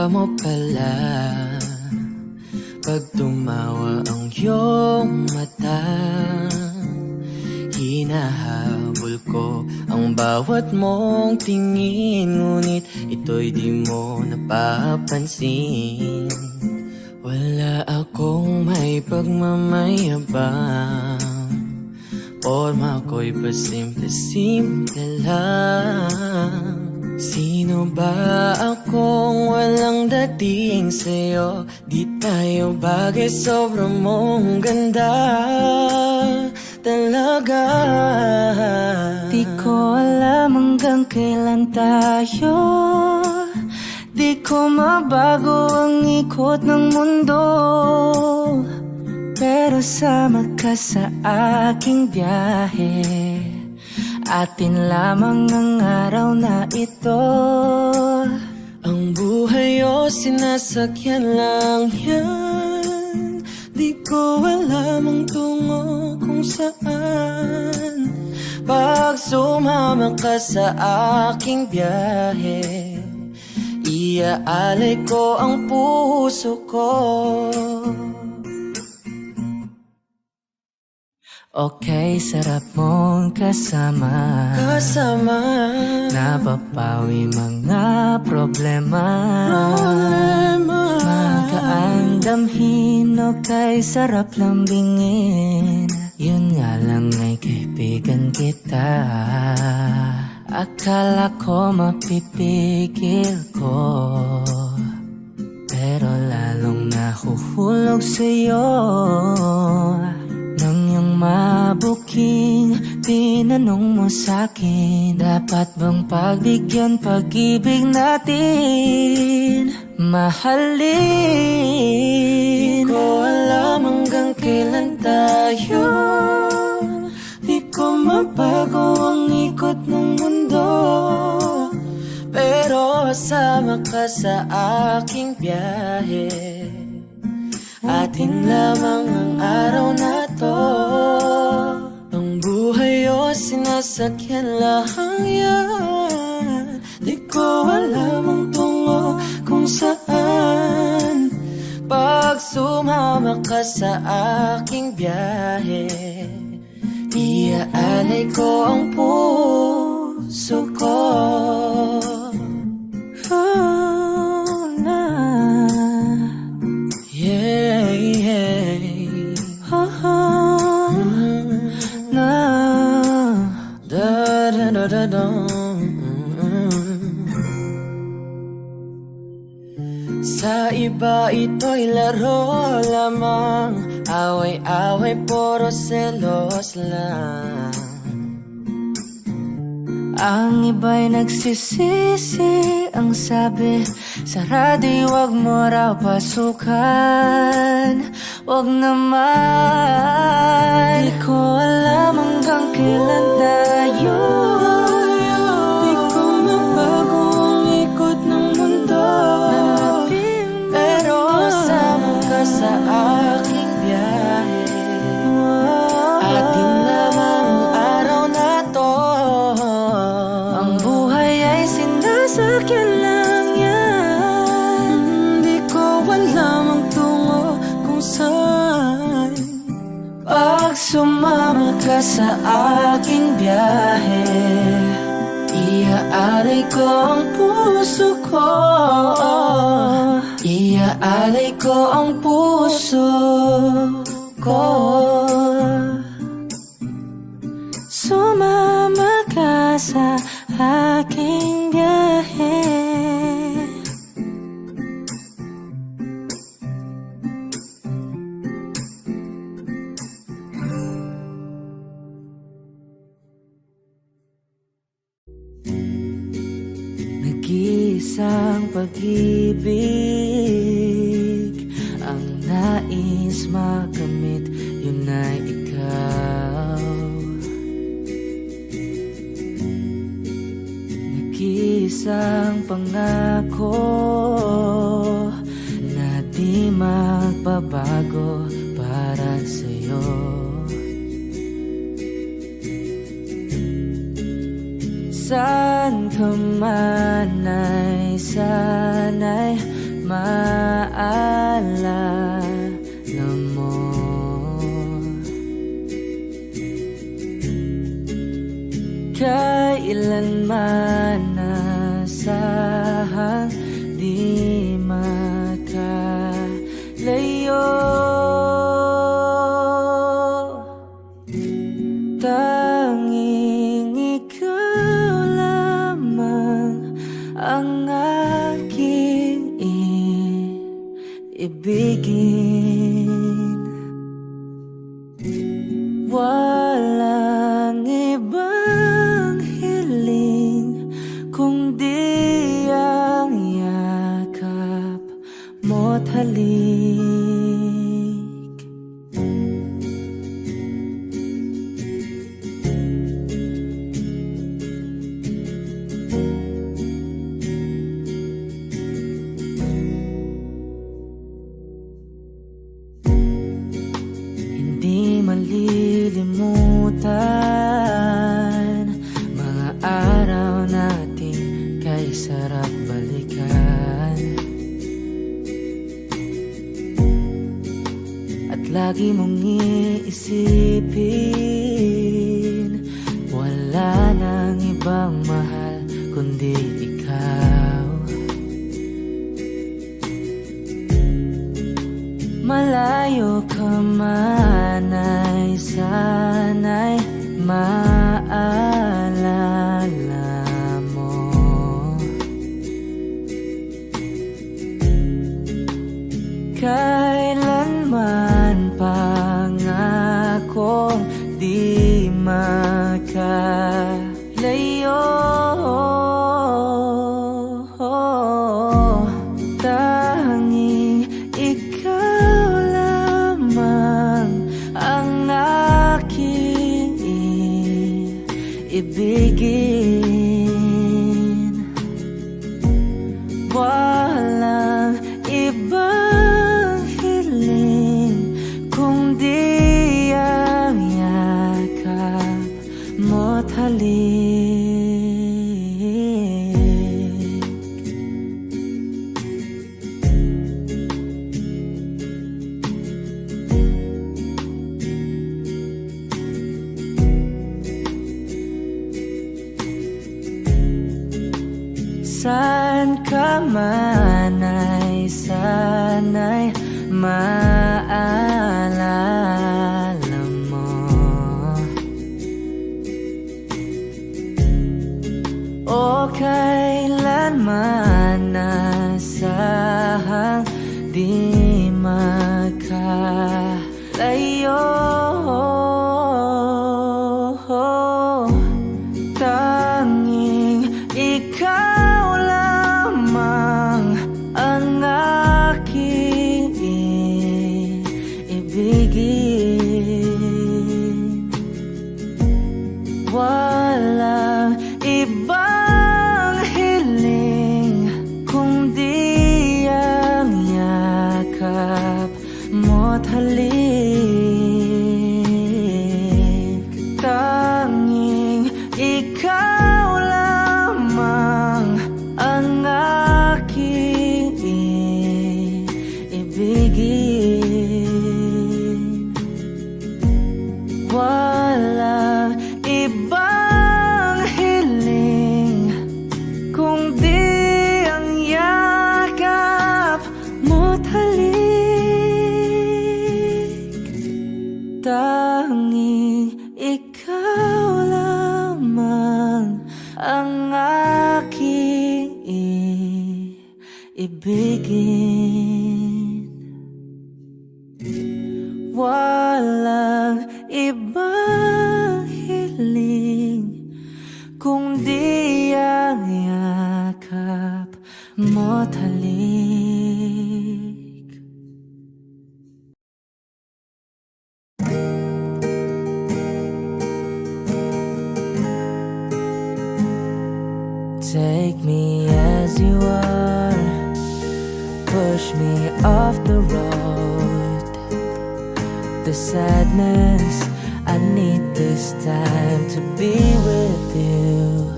mo pala pag tumawa ang iyong mata. Hinahabol ko ang bawat mong tingin, ngunit ito'y di mo napapansin. Wala akong may pagmamayabang, forma ko'y pasimple-simple lang. Sino ba akong walang dating sa'yo? Di tayo bagay, sobrang mong ganda talaga. Di ko alam hanggang kailan tayo, di ko mabago ang ikot ng mundo, pero sama ka sa aking biyahe. Atin lamang ang araw na ito. Ang buhay o sinasakyan lang yan, di ko alam ang tungo kung saan. Pag sumama ka sa aking biyahe, iaalay ko ang puso ko. Okay, sarap mong kasama, napapawi mga problema. Magaan damhin, okay, sarap lambingin. Yun nga lang ay kaibigan kita. Akala ko mapipigil ko, pero lalong nahuhulog sa'yo. Nang iyong mabuking tinanong mo sa'kin, dapat bang pagbigyan pag-ibig natin, mahalin? Di ko alam hanggang kailan tayo, di ko mabago ang ikot ng mundo, pero sama ka sa aking biyahe. Atin lamang ang araw na to. Ang buhay o sinasakyan lang yan, di ko alam ang tungo kung saan. Pag sumama ka sa aking biyahe, iaalay ko ang puso ko. Sa iba ito'y laro lamang, away-away puro selos lang. Ang iba'y nagsisisi, ang sabi sa radyo, wag mo raw pasukan. Wag naman. Di ko alam hanggang kailan tayo, di ko mabago ang ikot ng mundo, pero sama ka sa aking biyahe. Atin lamang ang araw na to. Ang buhay ay sinasakyan lang yan, di ko alam ang tungo kung saan. Pag sumama ka sa aking biyahe, iaalay ko ang puso ko. Iaalay ko ang puso ko. Sumama ka sa aking biyahe. Nag-iisang pag-ibig ang nais makamit, yun ay ikaw. Nag-iisang pangako na di magbabago para sa'yo. Saan ka man ay sana'y maalala mo. Kailanman nasahang di makalayo. Tanging ikaw lamang ang aking ibigin. Walang ibang hiling kundi ang yakap mo't halik. Hindi malilimutan mga araw nating kay sarap balikan. At lagi mong iisipin, wala nang ibang mahal kundi ikaw. Malayo ka man ay sana'y maalala mo. Kailanman pangakong di makalayo. Tanging ikaw lamang ang aking ibigin. Walang ibang hiling kundi ang yakap mo't halik. Saan ka man ay sana'y maalala mo. O kailanman nasahang di makalayo. Tanging ikaw lamang ang aking ibigin. Walang ibang hiling kundi ang yakap mo't halik. Tanging ikaw lamang ang aking ibigin. Walang ibang hiling kundi ang yakap mo't halik. Tanging ikaw lamang ang aking ibigin. Walang ibang hiling kundi ang yakap mo't halik. Take me as you are, push me off the road. The sadness, I need this time to be with you.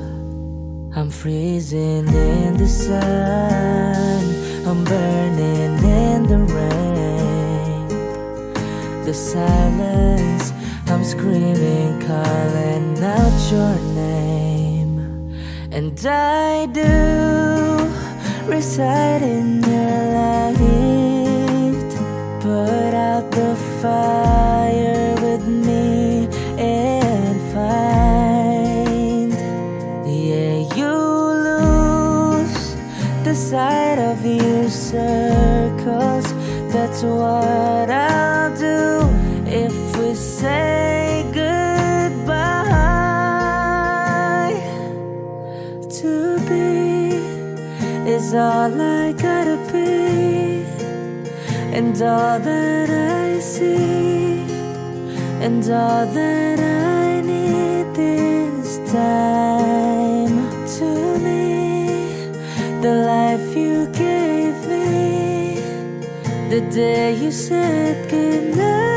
I'm freezing in the sun, I'm burning in the rain. The silence, I'm screaming, calling out your name. And I do reside in your light. Put out the fire with me and find, yeah, you lose the sight of your circles. That's what I'll do if we say goodbye. To be is all I gotta be, and all that I see, and all that I need this time. To me, the life you gave me, the day you said goodnight.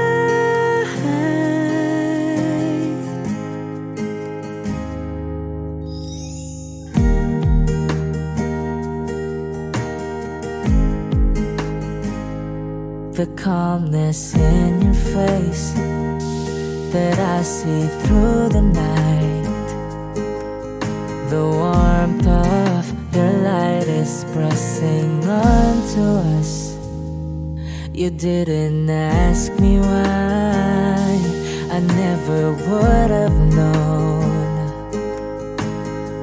The calmness in your face that I see through the night. The warmth of your light is pressing onto us. You didn't ask me why, I never would have known.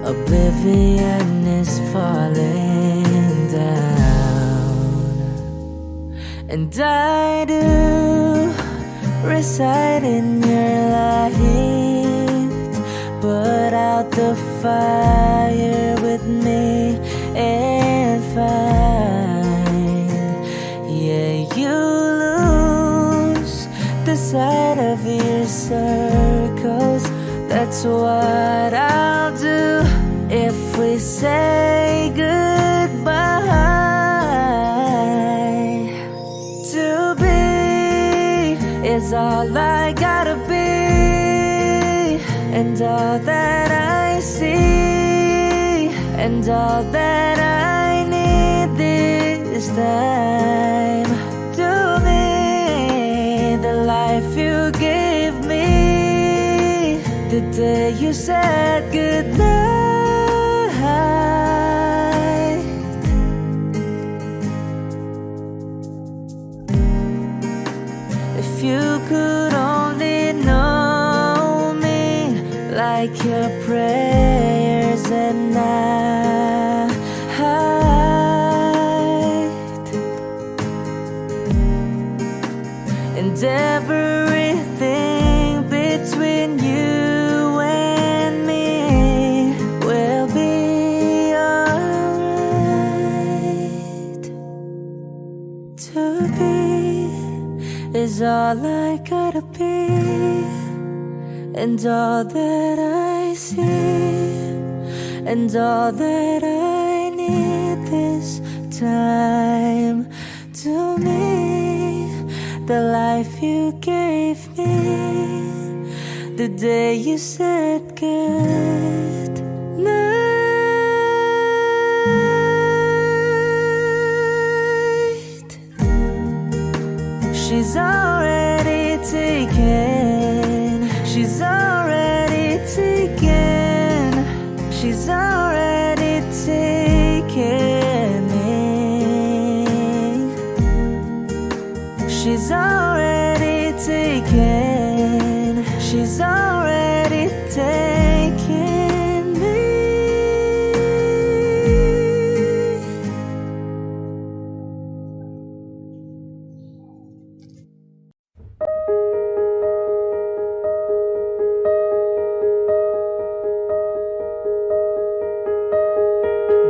Oblivion is falling down. And I do reside in your light. Put out the fire with me and find, yeah, you lose the sight of your circles. That's what I'll do if we say goodbye. To be is all I gotta be, and all that I see, and all that I need this time. To me, the life you gave me, the day you said goodnight. If you could only know me like your prayers at night, and everything between you and me will be alright. To be is all I gotta be, and all that I see, and all that I need this time. To me, the life you gave me, the day you said good night. She's already taken. She's already taken. She's already taken me. She's already taken. She's already taken me.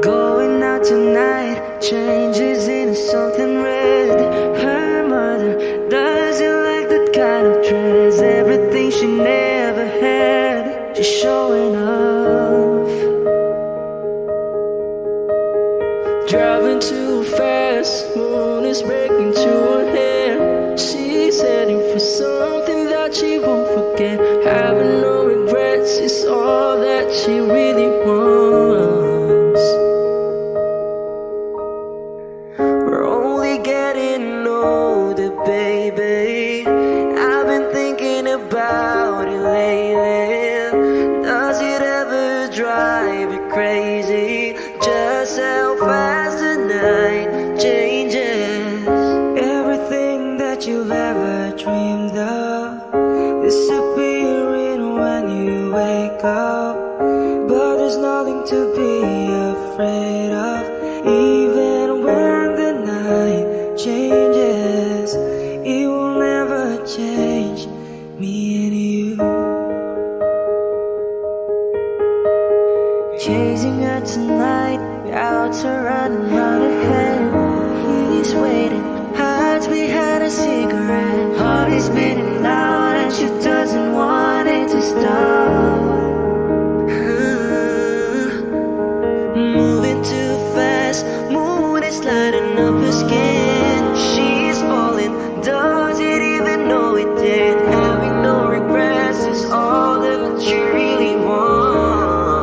Going out tonight changes into something red. Her mother doesn't like that kind of dress. Everything she never had, she's showing off. Driving too fast, moon is breaking through her hair. She's heading for something that she won't forget. Having no regrets is all that she really wants. to be afraid of. Even when the night changes, it will never change me and you. Chasing her tonight, out to run out ahead. He's waiting, hides behind a cigarette. Heart is beating loud and she doesn't want it to stop. Moving too fast, moon is lighting up her skin. She's falling, doesn't even know it yet. Having no regrets is all that she really wants.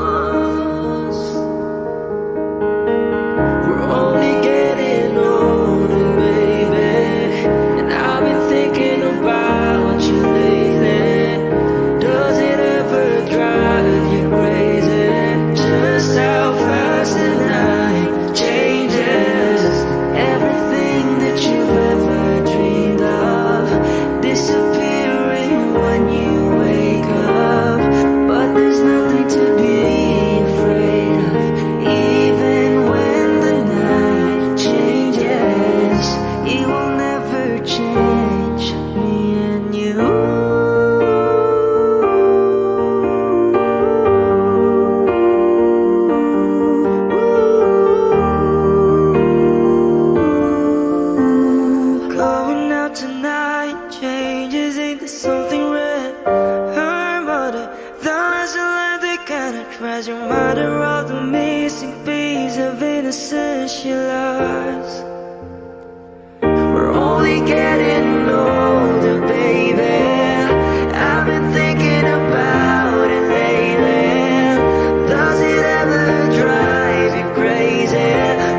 We're only getting older, baby, and I've been thinking about you lately. Does it ever drive you crazy? Just how fast the night changes. Everything that you've ever dreamed of disappearing when you wake up. But there's nothing to be afraid of. Even when the night changes, it will never change me and you. Going out tonight changes into something red. Her mother doesn't like the kind of treasure. Mother of the missing piece of innocence she lost. We're only getting older, baby. I've been thinking about it lately. Does it ever drive you crazy?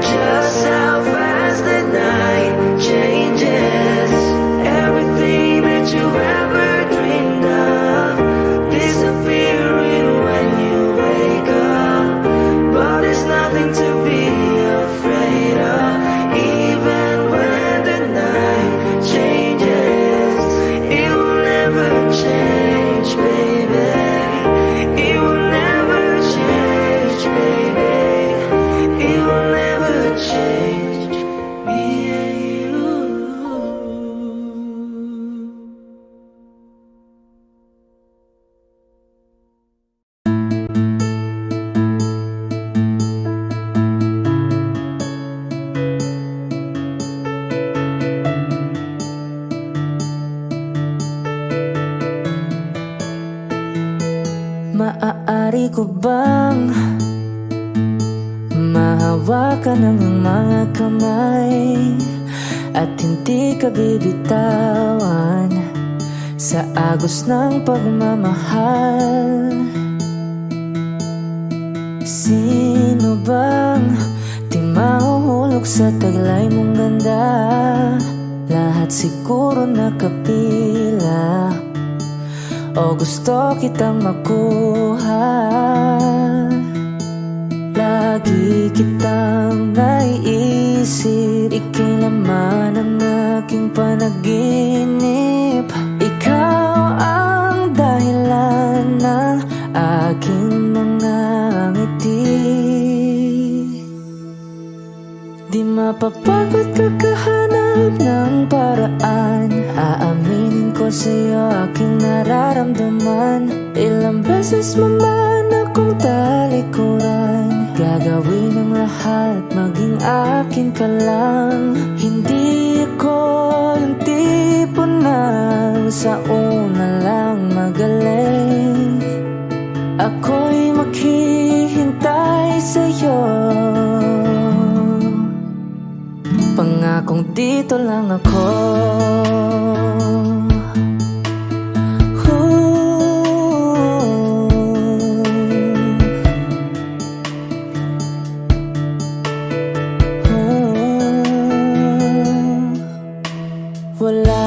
Just how fast the night changes. Everything that you've ever dreamed of disappearing when you wake up. But there's nothing to be afraid of. Even when the night changes, it will never change, baby. It will never change, baby. It will never change me and you. Maaari ko bang mahawakan ang mga kamay at hindi ka bibitawan sa agos ng pagmamahal? Sino bang di mahuhulog sa taglay mong ganda? Lahat siguro nakapila, o gusto kitang makuha. Lagi kitang naiisip, ika'y laman ng aking panaginip. Ikaw ang dahilan ng aking mga ngiti. Di mapapagod kakahanap ng paraan. Aaminin ko sa'yo aking nararamdaman. Ilang beses mo man akong talikuran. Gagawin ang lahat, maging akin ka lang. Hindi ako yung tipo na sa una lang magaling. Ako'y maghihintay sa'yo. Pangakong dito lang ako. Wala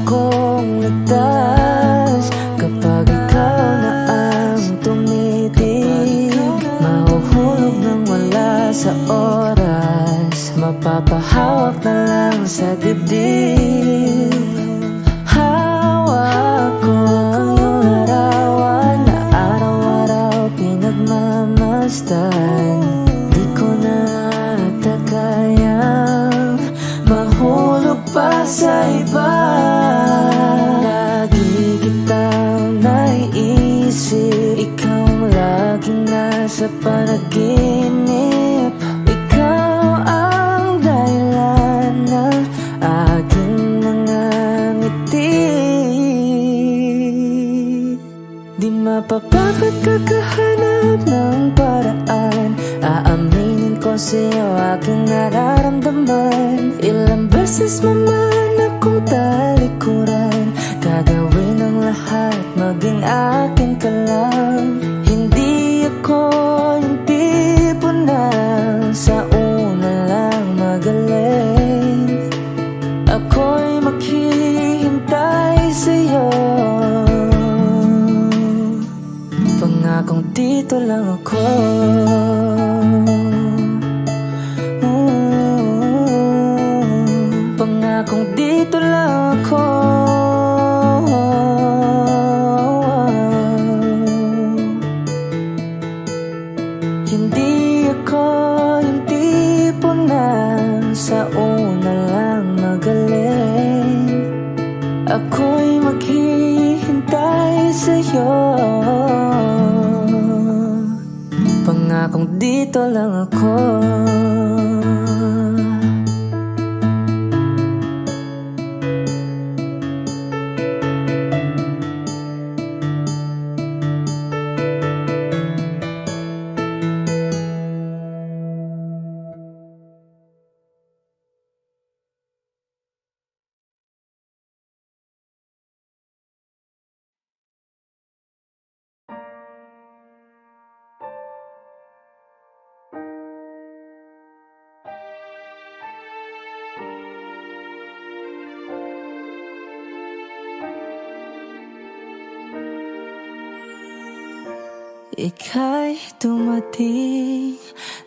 akong ligtas kapag ikaw na ang tumitig. Mahuhulog nang wala sa oras, mapapahawak na lang sa dibdib. sa panaginip. Ikaw ang dahilan ng aking mga ngiti. Di mapapagod kakahanap ng paraan. Aaminin ko sa'yo aking nararamdaman. Ilang beses naman akong talikuran, gagawin ang lahat, maging akin ka lang. Hindi ako yung tipo na sa una lang magaling. Ako'y maghihintay sa'yo. Pangakong dito lang ako. Pangakong dito lang ako. Hindi ako yung tipo na sa una lang magaling. Ako'y maghihintay sa'yo. Pangakong dito lang ako. Ika'y dumating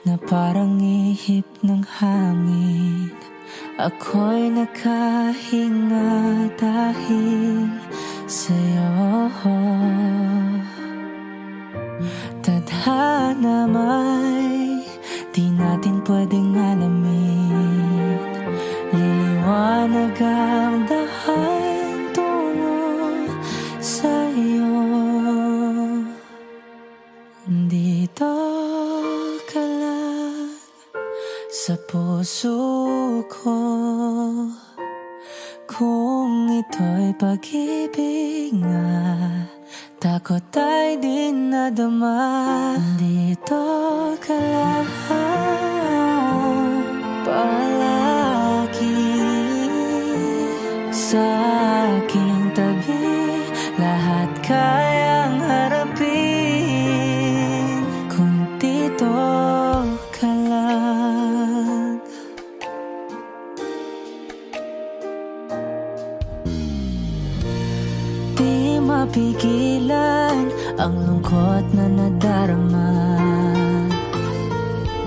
na parang ihip ng hangin. Ako'y nakahinga dahil sa'yo. Tadhana may di natin pwedeng alamin. Liliwanag ang daan tungo sa'yo. Dito ka lang sa puso ko. Kung ito'y pag-ibig nga, takot ay di nadama. Dito ka lang palagi sa aking tabi. Lahat kayang harapin kung dito ka lang. Di mapigilan ang lungkot na nadarama.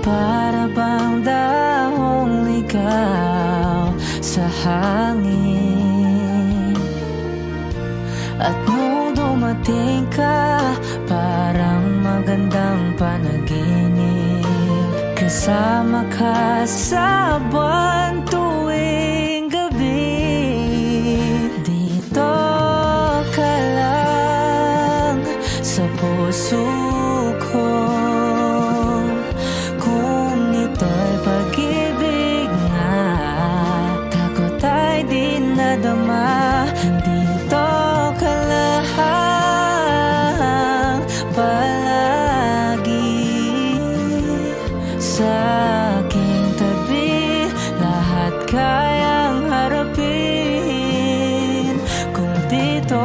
Para bang dahong ligaw sa hangin. At nung dumating ka, parang magandang panaginip. Kasama ka sa buwan tuwing gabi. Dito ka lang sa puso ko. Kung ito'y pag-ibig nga, takot ay di nadama. Dito ka lang palagi sa aking tabi. Lahat kayang harapin kung dito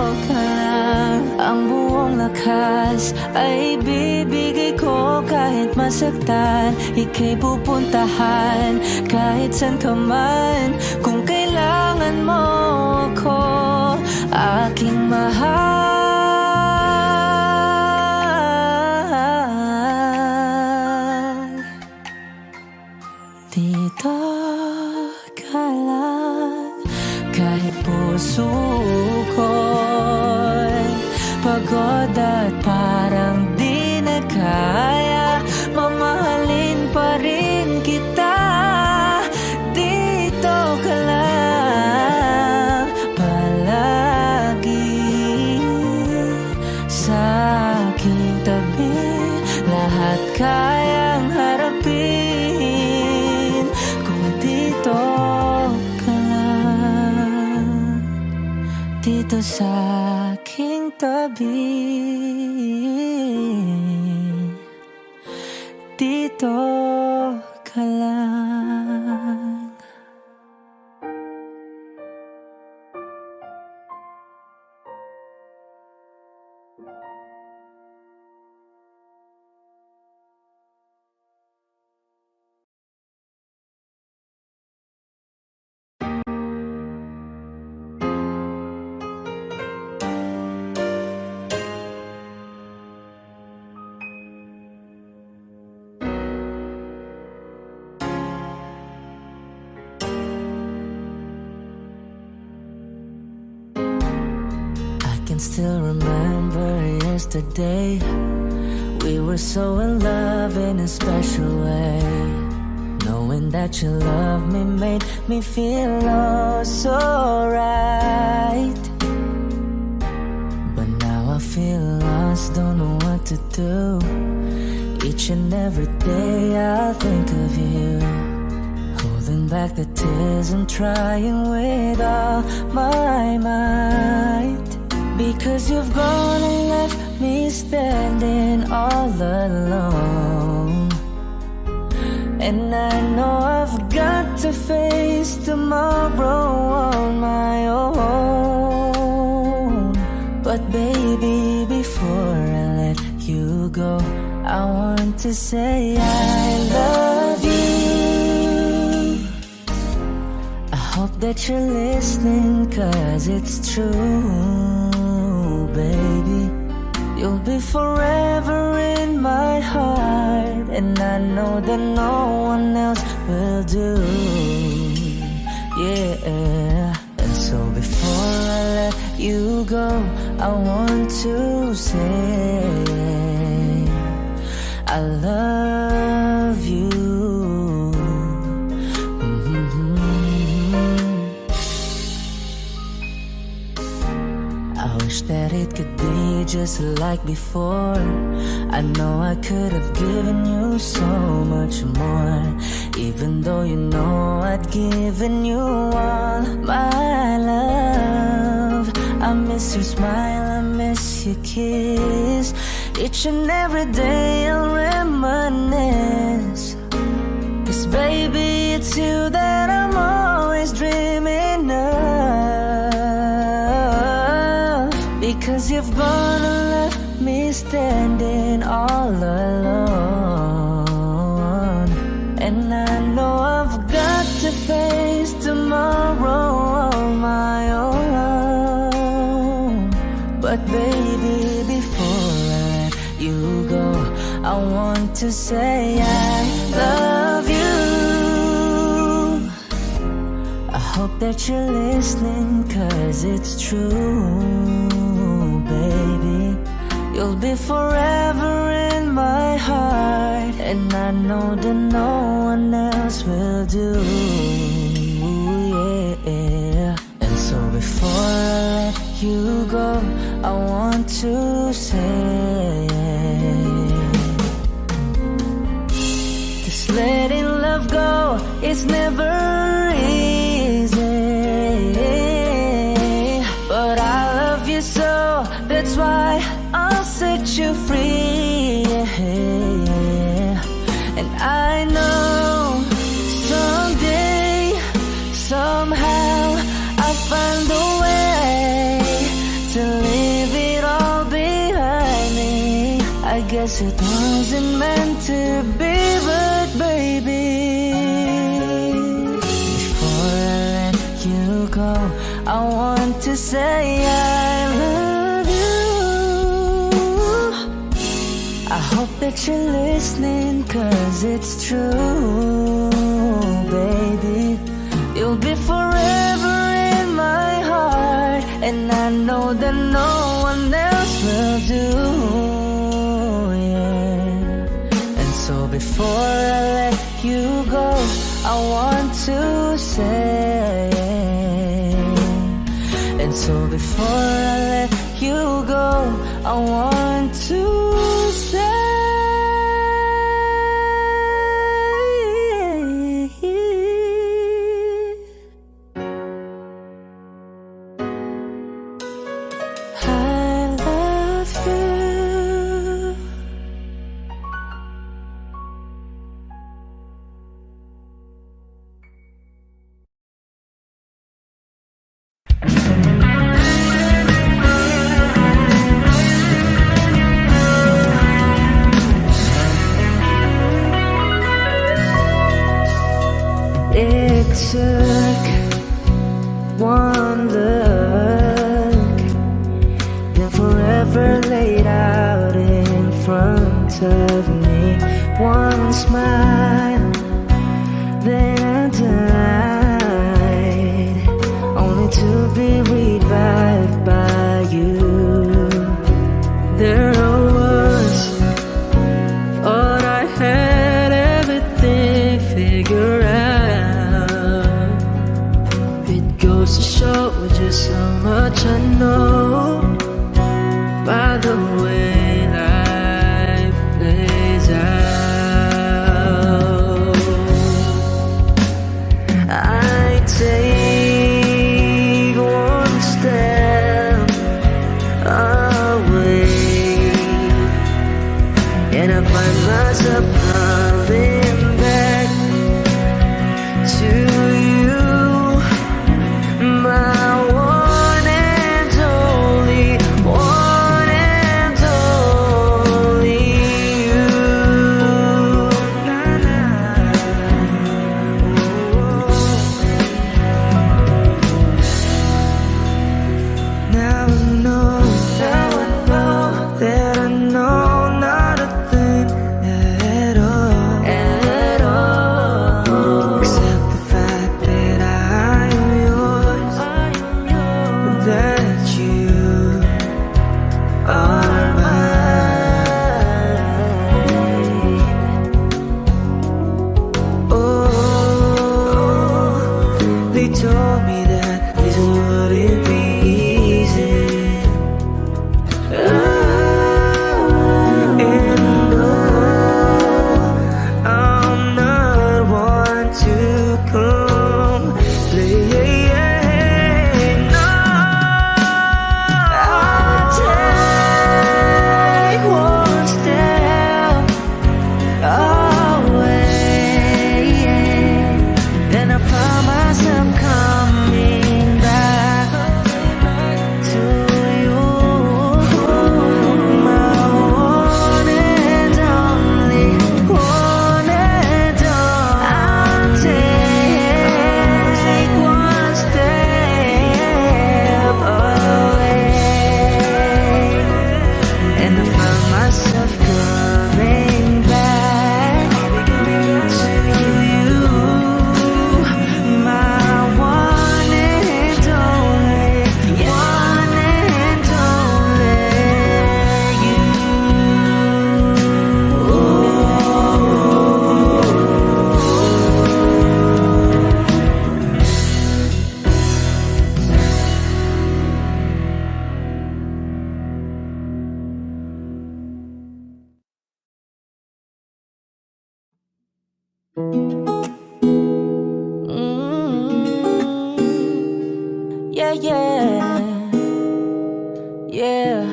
ka lang. Ang buong lakas ay bibigay ko kahit masaktan. Ika'y pupuntahan kahit saan ka man. Kung kailangan mo ako, aking mahal. Dito ka lang kahit puso ko'y pagod at parang di na kaya. Mamahalin pa rin kita. Dito ka lang palagi sa aking tabi. lahat kayang harapin kung dito ka lang, dito sa aking tabi, dito ka lang. I can still remember yesterday. We were so in love in a special way. Knowing that you love me made me feel oh so right. But now I feel lost, don't know what to do. Each and every day I think of you, holding back the tears and trying with all my might. Because you've gone and left me standing all alone, and I know I've got to face tomorrow on my own. But baby, before I let you go, I want to say I love you. I hope that you're listening, 'cause it's true, baby. You'll be forever in my heart, and I know that no one else will do. Yeah. And so before I let you go, I want to say I love you. I wish that it could be just like before. I know I could have given you so much more, even though you know I'd given you all my love. I miss your smile, I miss your kiss. Each and every day I'll reminisce, 'cause baby, it's you that I'm always dreaming of. Because you've gone and left me standing all alone, and I know I've got to face tomorrow on my own. But baby, before I let you go, I want to say I love you. I hope that you're listening, 'cause it's true, baby. You'll be forever in my heart, and I know that no one else will do. Yeah. And so before I let you go, I want to say, 'cause letting love go is never easy, but I love you so, that's why I'll set you free. And I know someday, somehow, I'll find a way to leave it all behind me. I guess it wasn't meant to be, but baby, before I let you go, I want to say I love you. I hope that you're listening, 'cause it's true, baby. You'll be forever in my heart, and I know that no one else will do. Yeah. And so before I let you go, I want to say, and so before I let you go, I want to say forever laid out in front of me. One smile, then I died, only to be revived by you. There I was, thought I had everything figured out. It goes to show just how much I know by the way life plays out. I take one step away, and I find myself coming back to you, my one and only, one and only you. Now I know that I know not a thing at all, except the fact that I am yours, that you are mine. Oh, they told me that this wouldn't be easy. And no, I'm not one to complain. No, I'll take one step away, then I found myself coming back to you, my one and only, one and only. I'll take one step away, and I found myself coming back to you, my one and only, one and only you. Yeah, yeah.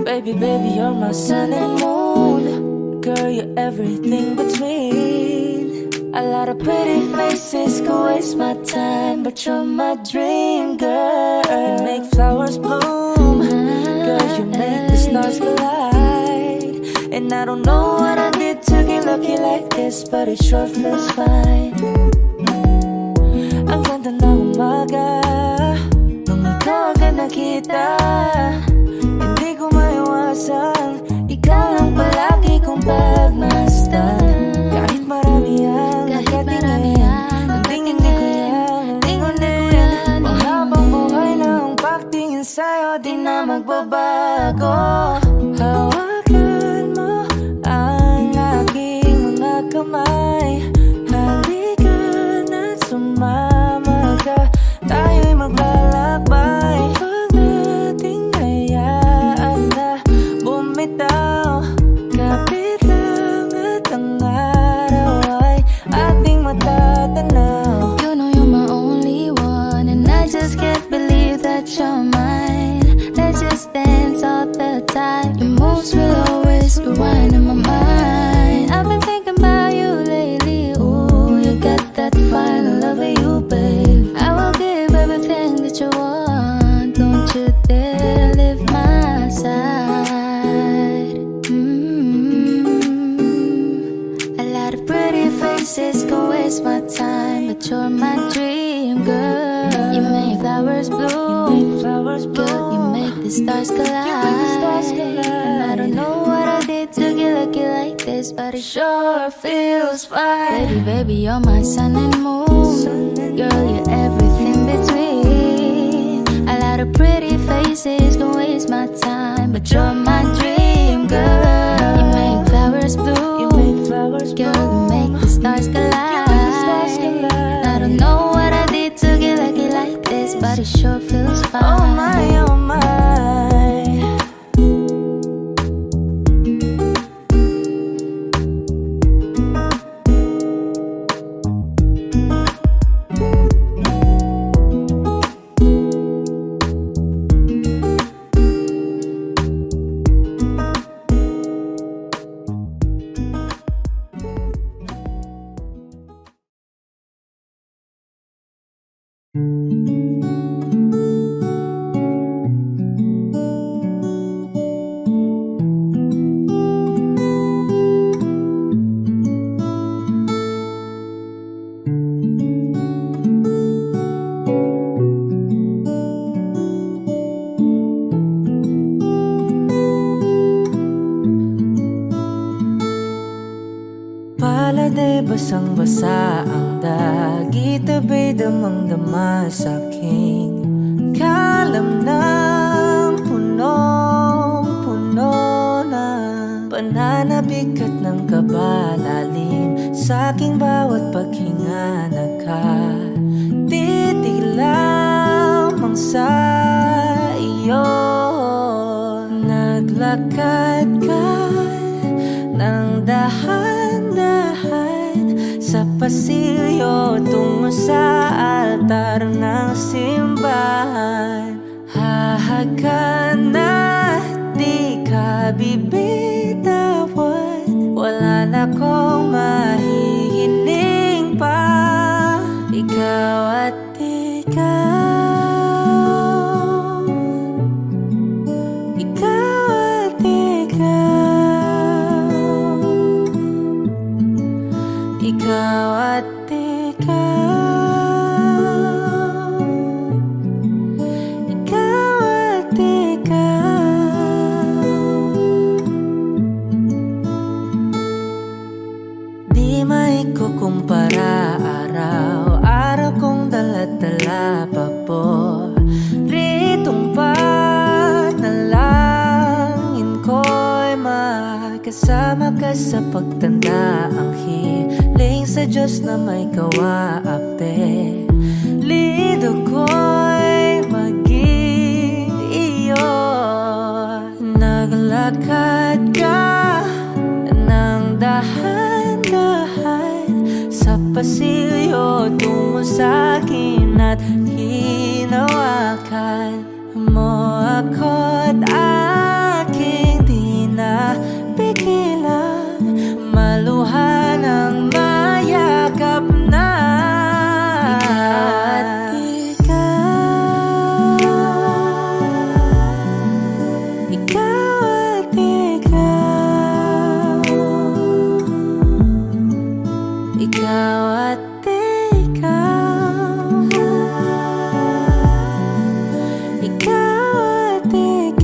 Baby, baby, you're my sun and moon. Girl, you're everything between. A lot of pretty faces could waste my time, but you're my dream girl. You make flowers bloom. Girl, you make the stars collide. And I don't know what I did to get lucky like this, but it sure feels fine. Ang ganda ng umaga nung ikaw agad nakita. Hindi ko maiwasan, ikaw lang palagi kong pagmasdan. Kahit marami ang nakatingin, hindi ko yan. Panghabang buhay ng pagtingin sa'yo, di na magbabago. Hawakan mo ang aking mga kamay. Halika na't sumama ka, tayo'y maglalakbay. Huwag nating hayaan na bumitaw. Kapit lang at ang araw ay ating matatanaw. You know you're my only one, and I just can't believe that you're mine. Let's just dance all the time. collide. And I don't know what I did to get lucky like this, but it sure feels fine. Baby, baby, you're my sun and moon. Girl, you're everything between. A lot of pretty faces can waste my time, but you're my dream girl. You make flowers bloom. Girl, you make the stars collide. I don't know what I did to get lucky like this, but it sure feels fine. Oh my, oh my. Pala'y basang-basa ang dagit, abay damang-dama sa'king kalamnang punong-puno na pananabik at ng kabalalim sa'king bawat paghinga. Nakatitig lamang sa iyo, naglakad ka ng dahan-dahan sa pasilyo tungo sa altar ng simbahan. Hahagan at di ka bibitawan, wala na kong mahihiling pa. Ikaw at ikaw, ikaw at ikaw, ikaw at ikaw, ikaw at ikaw. Di maikukumpara, araw-araw kong dala-dala paboritong panalangin ko'y makasama ka sa pagtanda. Ang hiling sa Diyos na may kawaape, lido ko'y maging iyo. Naglakad ka ng dahan-dahan sa pasilyo tungo sa'kin at hinawakan mo ako't aking di na pigilan, maluha ng mayakap na. Ikaw at ikaw, ikaw at ikaw, ikaw at ikaw, ikaw at ikaw.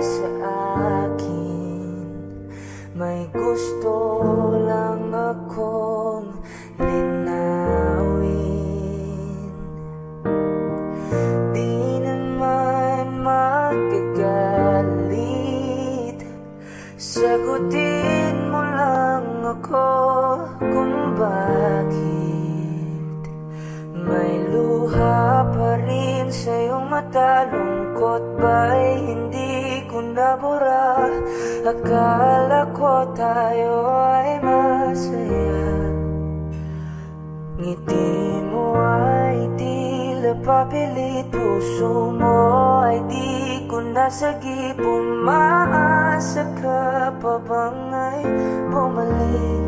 sa akin. May gusto lang akong linawin. Di naman magagalit, sagutin mo lang ako kung bakit may luha pa rin sa iyong mata. Lungkot ba'y hindi ko nabura? Akala ko tayo ay masaya. Ngiti mo ay tila papilit, puso mo ay di ko nasagip. Umaasa ka pa bang ay bumalik?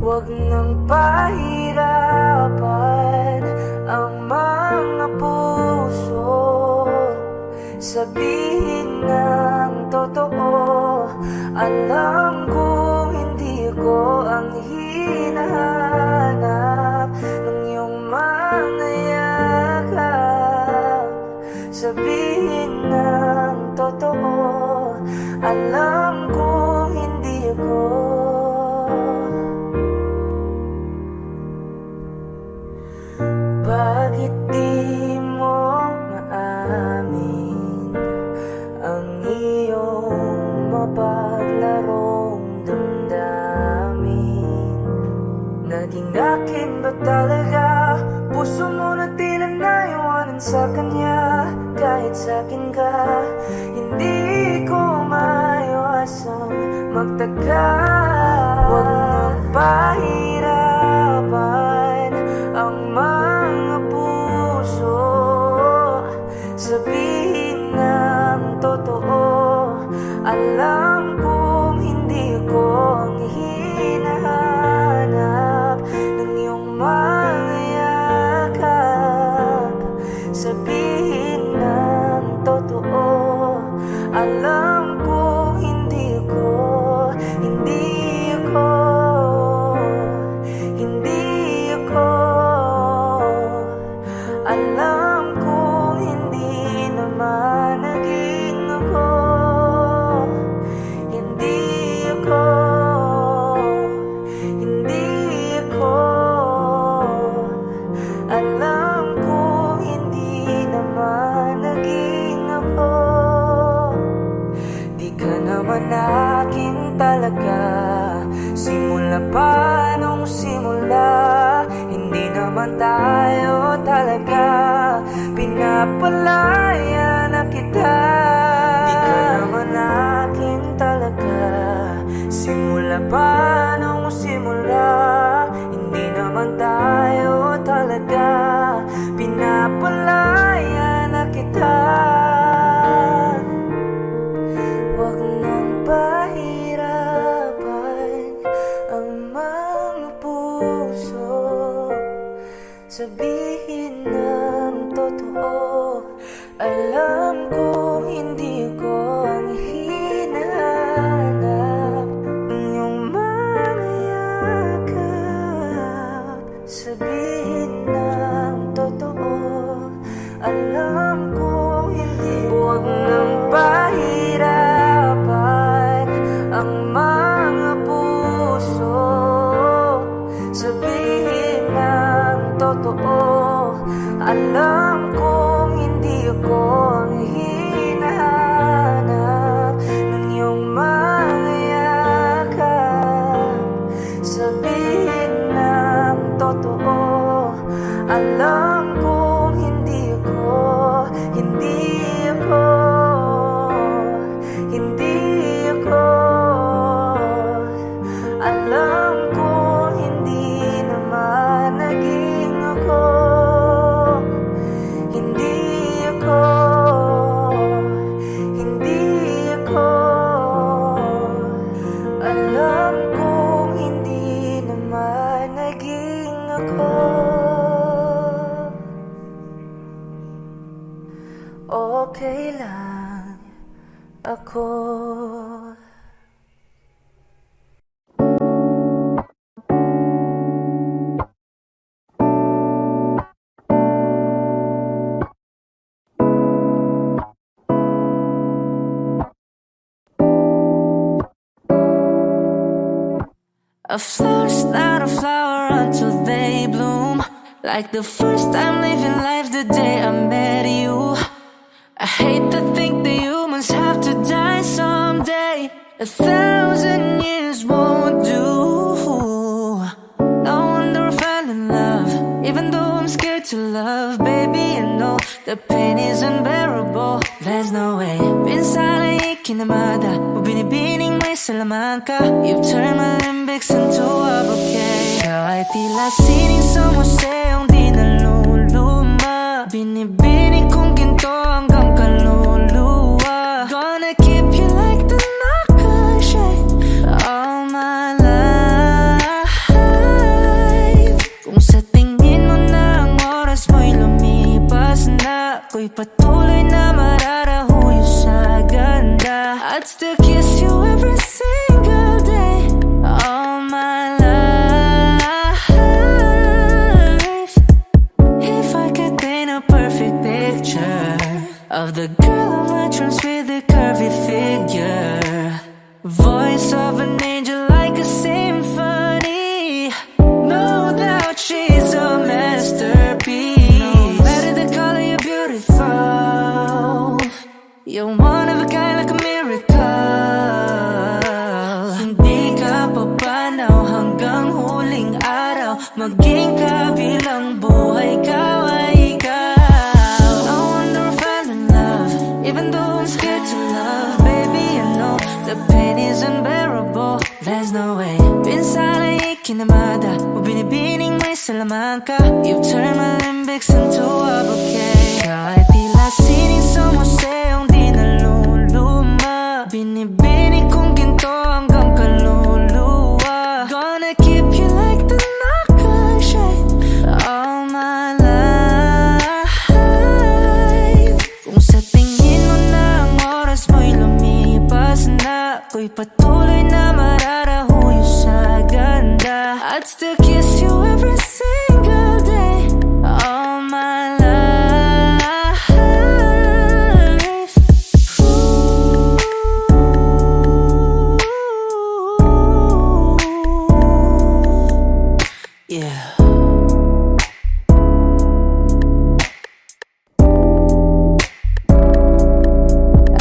Huwag nang pahirapan ang mga puso, sabihin ng totoo. Alam kong hindi ko ang hinahanap ng iyong mga yakap. Sabihin ng totoo, alam kong hindi ko. Bakit di mo maamin ang iyong mapaglarong damdamin? Naging akin ba talaga? Puso mo na tila naiwanan sa kanya. Kahit sa'kin ka, hindi ko maiwasang magtaka. Huwag nang pahirapan ang mga puso, sabihin ng totoo. Alam kong hindi ko ang hinahanap ng iyong mga yakap. Sabihin ng totoo, alam kong hindi ko, hindi ko, hindi ko. Alam kong hindi naman naging ako. Hindi ako, hindi ako. Alam kong hindi naman naging ako. Di ka naman akin talaga, simula pa nung simula. Hindi naman tayo talaga, pinapalaya na kita. Di ka naman akin talaga, simula pa nung simula. Hindi naman tayo talaga, pinapalaya na kita. Huwag nang pahirapan ang mga puso, sabihin ng totoo. Alam kong hindi ko ang hinahanap ng iyong mga yakap. Sabihin ng totoo, alam kong hindi. Huwag nang pahirapan ang mga puso, sabihin ng totoo. Alam kong hindi ko ang hinahanap ng iyong mga yakap. Sabihin ng totoo, alam kong hindi ko, hindi ko, hindi ko. Alam kong hindi naman naging ako. Hindi ako, hindi ako. Alam kong hindi naman naging ako. Okay lang ako. A flower's not a flower until they bloom. Like the first time living life the day I met you. I hate to think that humans have to die someday. 1,000 years won't do. No wonder I fell in love, even though I'm scared to love. Baby, I know the pain is unbearable. There's no way. Pinsala ikinamada, binibining may Salamanca. You've turned my limbics into a bouquet. Ikaw ay tila sining sa museong di naluluma. Binibining kong ginto hanggang kaluluwa. Gonna keep you like the nakashay all my life. Kung sa tingin mo na ang oras mo'y lumipas na, ako'y patuloy na mararahuyo sa ganda. I'd still kiss you every single day all my life. If I could paint a perfect picture of the girl on my dreams with a curvy figure, voice of an angel like a symphony. No doubt she's a masterpiece. No matter the color, you're beautiful. You're one of a kind like a miracle. Hindi ka papanaw hanggang huling araw. Maging kabilang buhay ka ay ikaw. No wonder I fell in love, even though I'm scared to love. Baby, I know the pain is unbearable. There's no way. Pinsala ikinamada, binibining may Salamanca. You've turned my limbics into a bouquet. Ikaw ay tila sining sa museong di naluluma. Binibining kong ginto hanggang kaluluwa. Gonna keep you like the nakashay all my life. Kung sa tingin mo na ang oras mo'y lumipas na, ako'y patuloy na mararahuyo sa ganda. I'd still kiss you every single day all my life. Ooh. Yeah.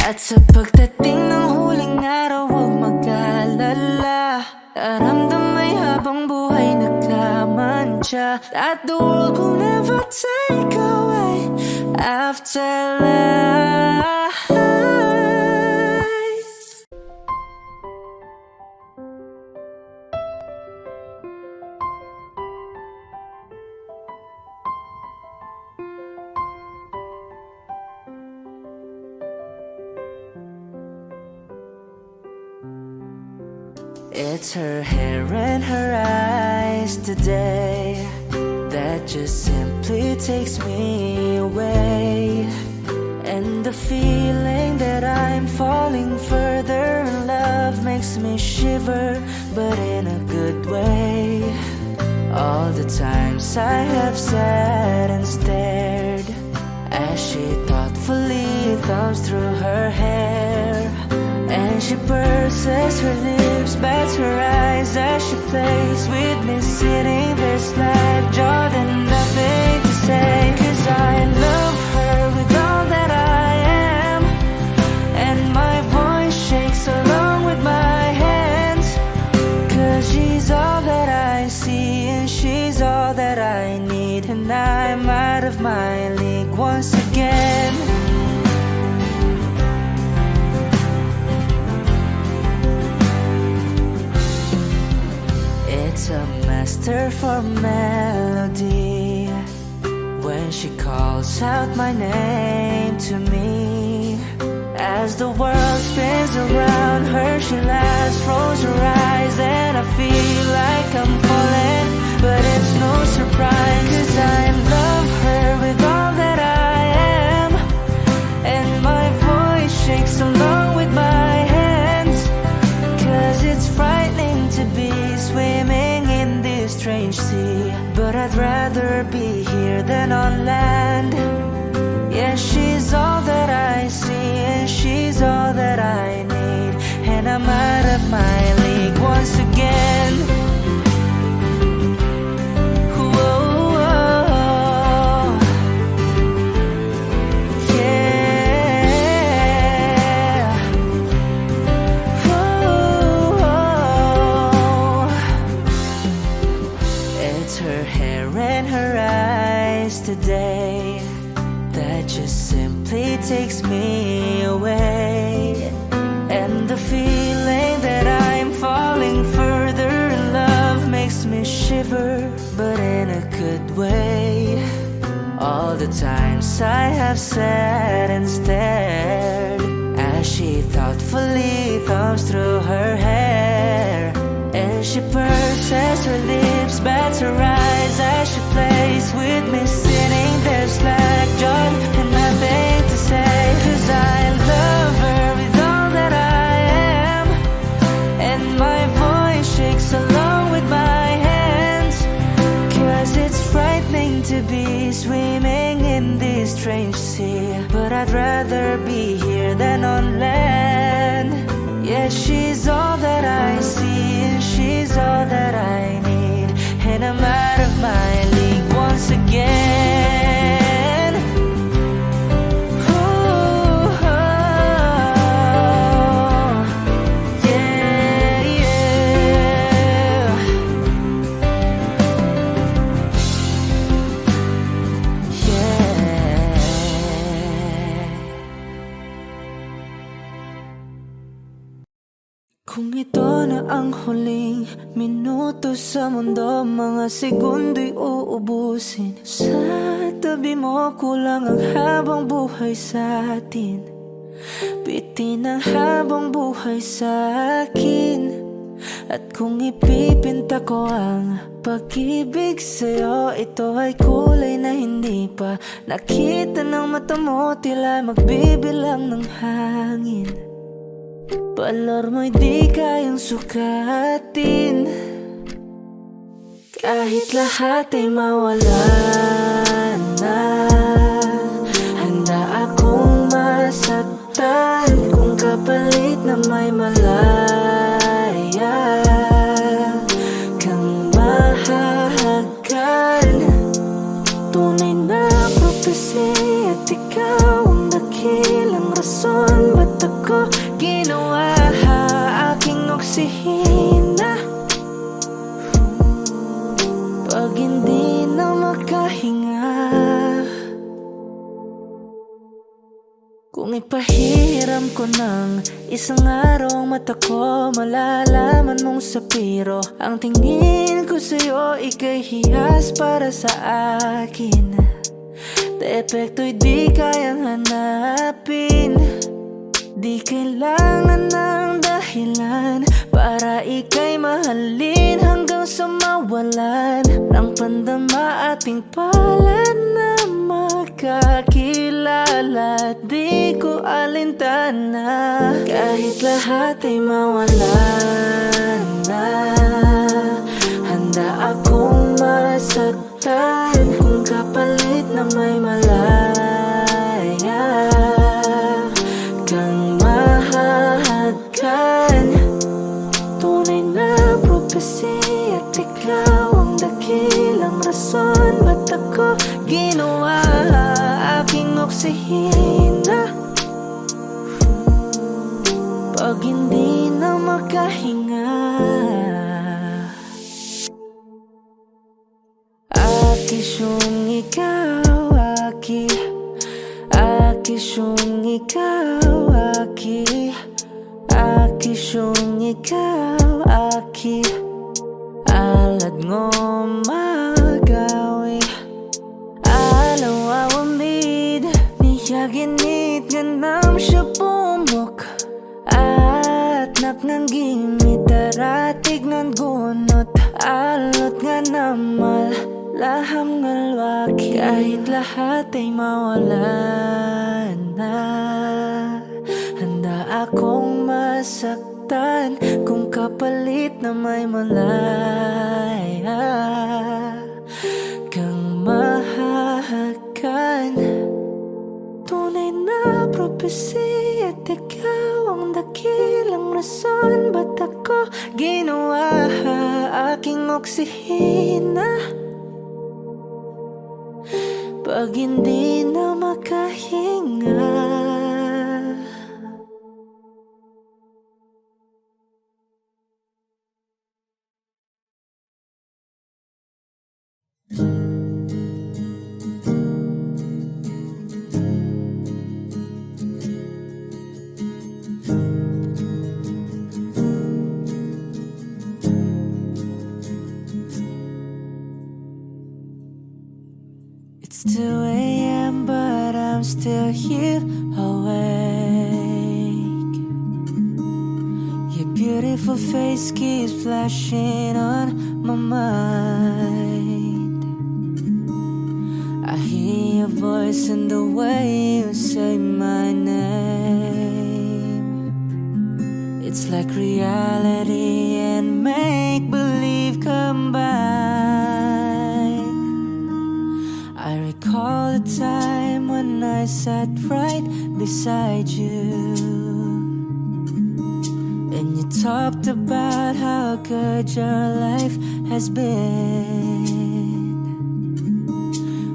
At sa pagdating ng huling araw, huwag mag-alala. Daramdam may habang buhay nagkamantya, that the world will never take away after life. It's her hair and her eyes today that just simply takes me away. And the feeling that I'm falling further in love makes me shiver, but in a good way. All the times I have sat and stared as she thoughtfully thumbs through her hair, and she purses her lips, bats her eyes as she plays with me, sitting there slack-jawed and nothing to say. 'Cause I love her with all that I am, and my voice shakes along with my hands. 'Cause she's all that I see, and she's all that I need, and I'm out of my league once again. It's a master for melody when she calls out my name to me. As the world spins around her, she laughs, rolls her eyes, and I feel like I'm falling, but it's no surprise. 'Cause I love her with all that I am, and my voice shakes along with my hands. 'Cause it's frightening to be swimming in this strange sea, but I'd rather be here than on land. Yeah, she's all that I see, and she's all that I need, and I'm out of my league once again. just simply takes me away. And the feeling that I'm falling further in love makes me shiver, but in a good way. All the times I have sat and stared as she thoughtfully thumbs through her hair, and she purses her lips, bats her eyes as she plays with me, sitting there slack jawed and nothing to say. 'Cause I love her with all that I am, and my voice shakes along with my hands. 'Cause it's frightening to be swimming in this strange sea, but I'd rather be here than on land. Yeah, she's all that I see, and she's all that I need, and I'm out of my league once again. Ooh, oh, yeah, yeah. Yeah. Kung ito na ang huling minuto sa mundo, mga segundo'y uubusin. Sa tabi mo, kulang ang habang buhay sa atin. Bitin ang habang buhay sa akin. At kung ipipinta ko ang pag-ibig sa'yo, ito ay kulay na hindi pa nakita ng mata mo, tila magbibilang ng hangin. Balor mo'y di kayang sukatin, kahit lahat ay mawala na. Handa akong masaktan kung kapalit na may malaya kang mahahagan. Tunay na prophecy at ikaw ang dakilang rason ba't ako ginawa aking oksihina. Pag hindi na makahinga, kung ipahiram ko ng isang araw ang mata ko, malalaman mong sapiro ang tingin ko sa'yo, ika'y hiyas para sa akin. Depekto'y di kayang hanapin, di kailangan ng dahilan para ika'y mahalin hanggang sa mawalan ng pandama ating palad na magkakilala. Di ko alintana kahit lahat ay mawalan na. Handa akong masaktan kung kapalit na may malaya kang mahahagan. Tunay na prophecy at ikaw ang dakilang rason ba't ako ginawa aking oksihina. Pag hindi na makahinga, akisyong ikaw, akisyong ikaw, akisyong ikaw, alad ngo magawi alaw awamid niyaginit ganam siya pumok at napnangging mitaratig ng gunot alot nga namal laham ngalwaki. Kahit lahat ay mawalan na, handa akong masaktan kung kapalit na may malaya kang mahahagan. Tunay na prophecy at ikaw ang dakilang rason ba't ako ginawa aking oksihina. Pag hindi na makahinga, still here awake. Your beautiful face keeps flashing on my mind. I hear your voice in the way you say my name. It's like reality and make-believe combined. I recall the time when I sat right beside you, and you talked about how good your life has been.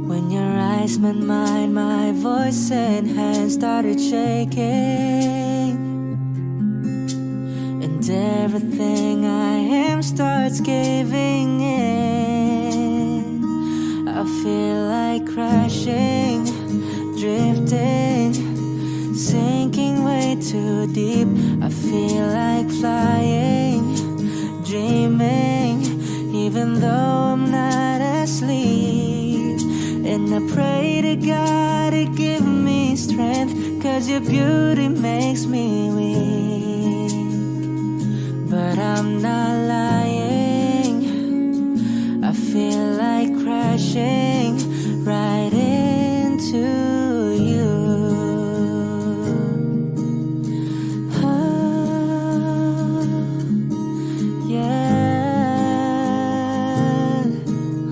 When your eyes met mine, my voice and hands started shaking, and everything I am starts caving in. I feel like crashing, drifting, sinking way too deep. I feel like flying, dreaming, even though I'm not asleep. And I pray to God to give me strength, 'cause your beauty makes me weak. But I'm not lying, I feel like crashing right into you. Oh, yeah.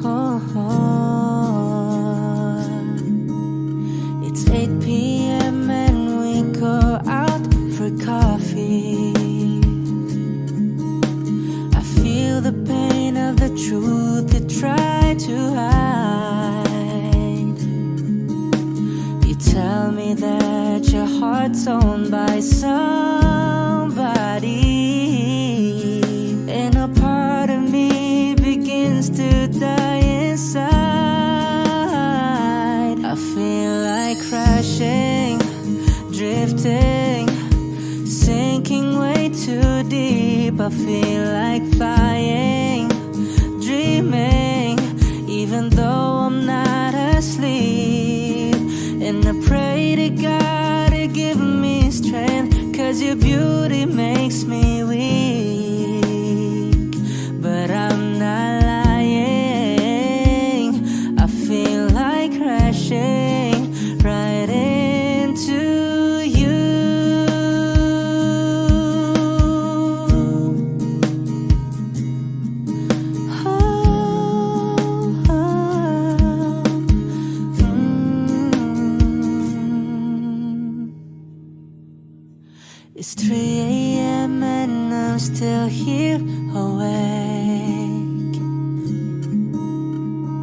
Oh, oh. It's 8 p.m. and we go out for coffee. I feel the pain of the truth you try to hide. You tell me that your heart's owned by somebody, and a part of me begins to die inside. I feel like crashing, drifting, sinking way too deep. I feel like flying, dreaming, even though I'm not asleep. And I pray to God to give me strength, 'cause your beauty makes me weak. But I'm not lying, I feel like crashing right into you. It's 3 a.m. and I'm still here awake.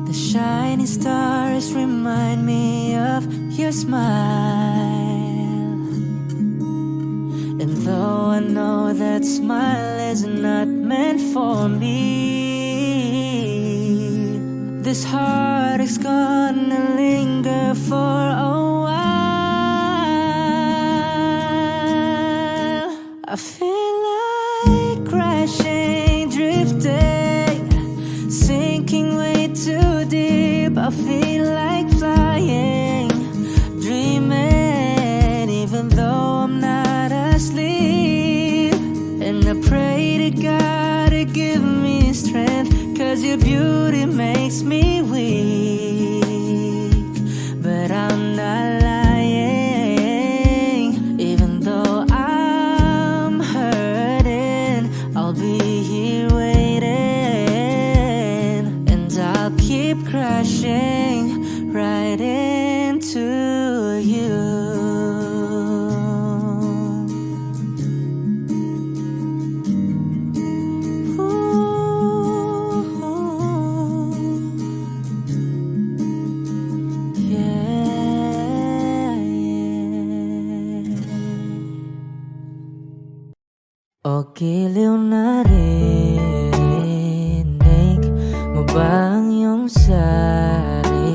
The shiny stars remind me of your smile, and though I know that smile is not meant for me, this heart is gonna linger for a while. I feel like crashing, drifting, sinking way too deep. I feel like flying, dreaming, even though I'm not asleep. And I pray to God to give me strength, 'cause your beauty makes me weak. But I'm not lying, even though I'm hurting, I'll be here waiting, and I'll keep crashing right into you. O giliw narinig mo ba ang iyong sarili?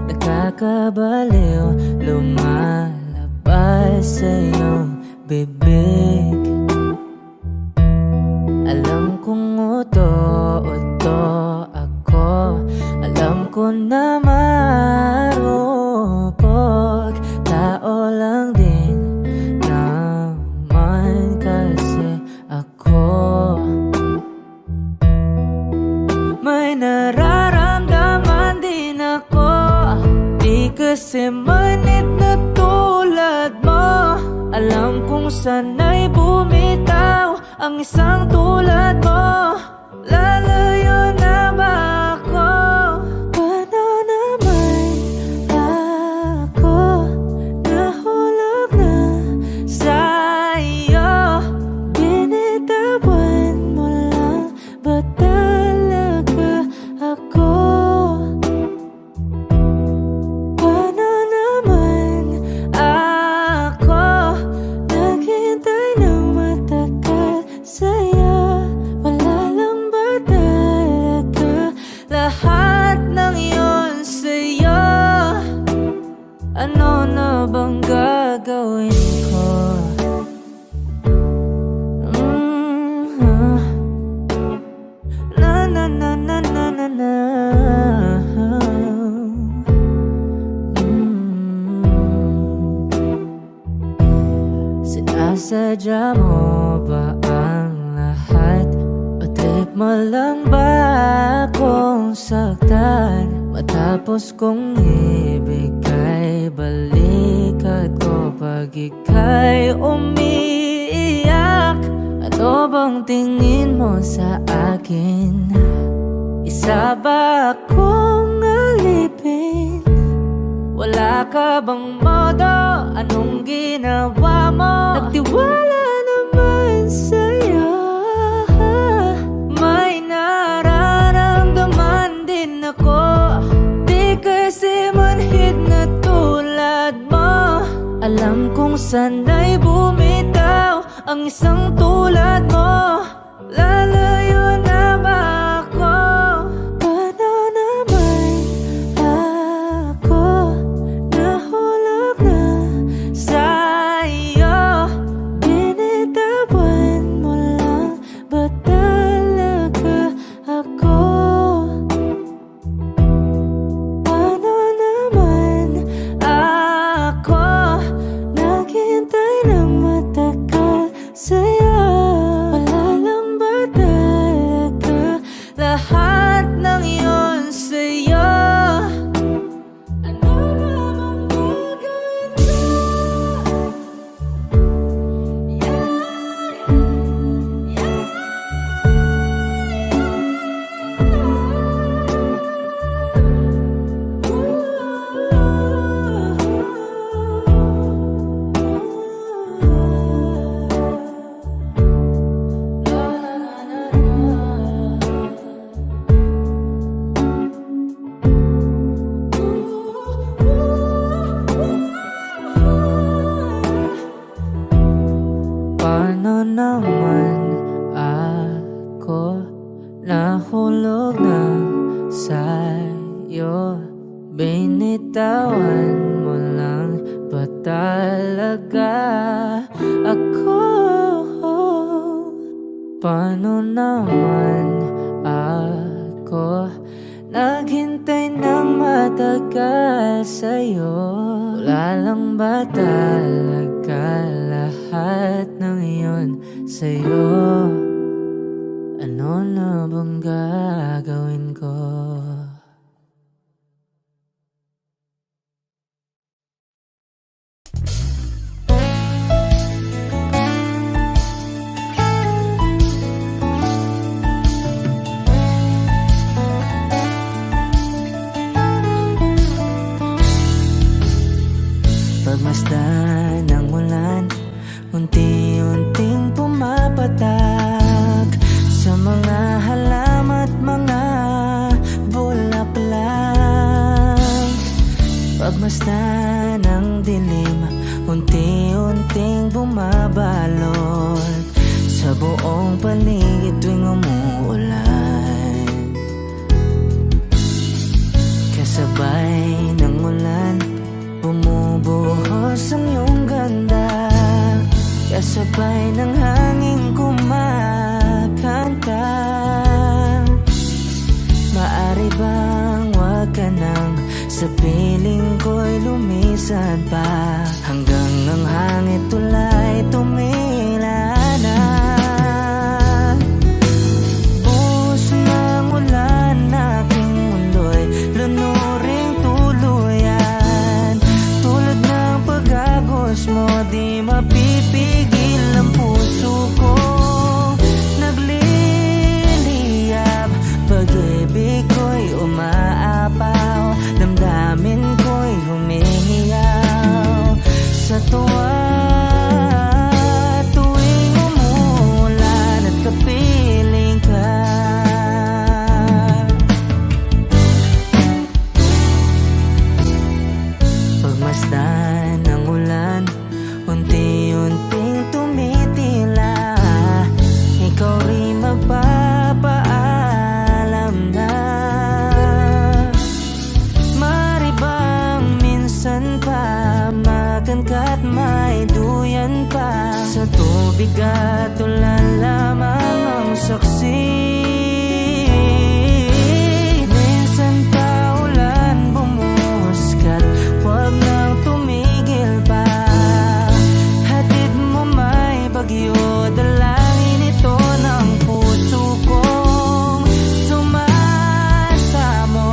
Nakakabaliw, lumalabas sa iyong bibig. Alam kong uto ako, alam ko na marupo Tao lang din naman kasi ako. May nararamdaman din ako, di kasi manit na tulad mo. Alam kong sana'y bumitaw ang isang tulad mo. Lalayo na ba ako? Paano naman ako nahulog na sa'yo? Binitawan mo lang ba talaga ako? Paano naman ako naghintay ng matagal sa'yo? Wala lang ba talaga lahat ng yun sa'yo? Ano na bang gagawin ko? Na na na na na na na. Sinasadya mo ba ang lahat? O trip mo lang ba akong saktan? Matapos kong ibigay balikat ko pag ika'y umiiyak. Ano bang tingin mo sa akin? Isa ba akong alipin? Wala ka bang modo? Anong ginawa mo? Nagtiwala naman sa'yo. May nararamdaman din ako, di kasi manhid na tulad mo. Alam kong sana'y bumitaw ang isang tulad mo. Lalayo na ba ako? Paano naman ako nahulog na sa'yo? Binitawan mo lang ba talaga ako? Paano naman ako naghintay ng matagal sa'yo? Wala lang ba talaga lahat ng yun sa'yo? Ano naman gagawin ko? Paano naman ako nahulog na sa'yo? Binitawan mo lang ba talaga ako? Paano naman ako naghintay ng matagal sa'yo? Wala lang ba talaga lahat ng iyon sa'yo? Ano na bang gagawin ko? Pagmasdan ng ulan, unti-unting pumapatak sa mga halamat, mga bulaklak. Pagmasdan ng dilim, unti-unting bumabalot sa buong paligid tuwing umuulan. Kasabay ng ulan, bumubuhos ang iyong ganda. Kasabay ng hangin kumakanta. Maari bang wag ka nang Sa piling ko'y lumisan pa, hanggang ang hangit tulay tumila na. Buhos ng ulan, aking mundo'y lunuring tuluyan. Tulad ng pag-agos mo, di mapipigil ang puso ko. Nagliliyab, pag-ibig ko'y umaapaw, damdamin ko'y humihiyaw sa tuwa. Tuwing umulan at kapiling ka, pagmasdan ng ulan, unti-unting tumitila. Ikaw rin magpapaalam na. Mari bang minsan pa magan ka't may duyan pa? Sa tubig at ulan lamang ang saksi. Minsan pa ulan bumuhos ka't huwag nang tumigil pa. Hatid mo may bagyo, dalangin ito ng puso kong sumasamo.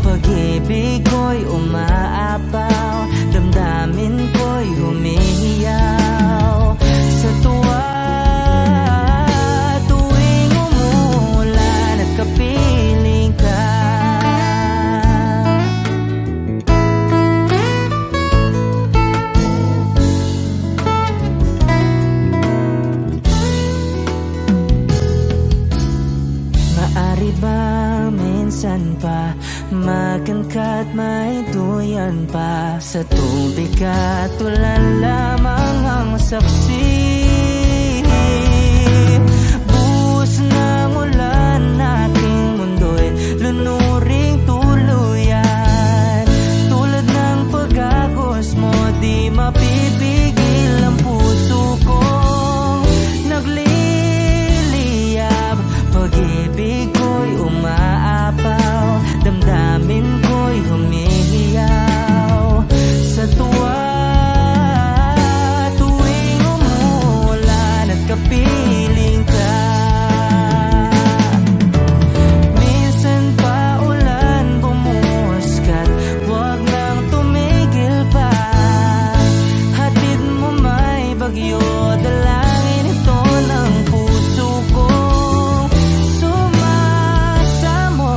Pag-ibig ko'y umaapaw, damdamin ko'y humihiyaw sa tuwa. Tuwing umulan at kapiling ka, maari ba minsan pa magan ka't may duyan pa? Sa tubig at ulan lamang ang saksi. Buhos ng ulan, aking mundo'y lunuring tuluyan. Tulad ng pag-agos mo, di mapipigil ang puso kong nagliliyab. Pag-ibig ko'y umaapaw, damdamin ko'y humihiyaw sa tuwa. Tuwing umulan at kapiling ka, minsan pa ulan bumuhos ka't huwag nang tumigil pa. Hatid mo may bagyo, dalangin ito ng puso ko. Sumasamo,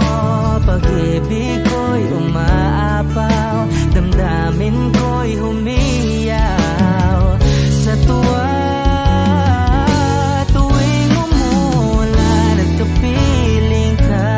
pag-ibig ko'y umaapaw, damdamin ko'y humihiyaw sa tuwa. Tuwing umulan at kapiling ka,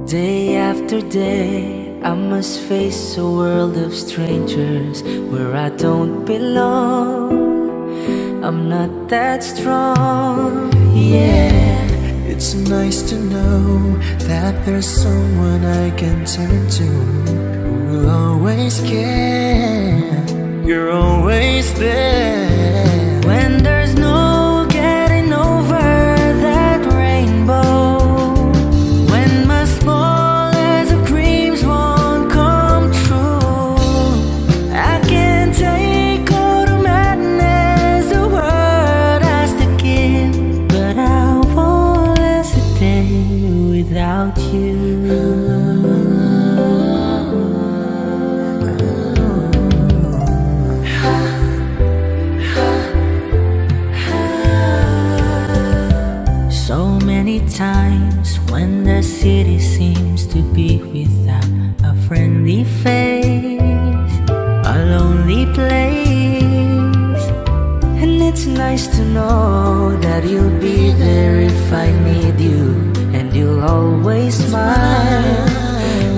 day after day, I must face a world of strangers where I don't belong. I'm not that strong, yeah. It's nice to know that there's someone I can turn to who will always care. You're always there. When there's no getting over that rainbow, when my smallest of dreams won't come true, I can't take all the madness the world has to give, but I won't last a day without you. So many times when the city seems to be without a friendly face, a lonely place, and it's nice to know that you'll be there if I need you, and you'll always smile.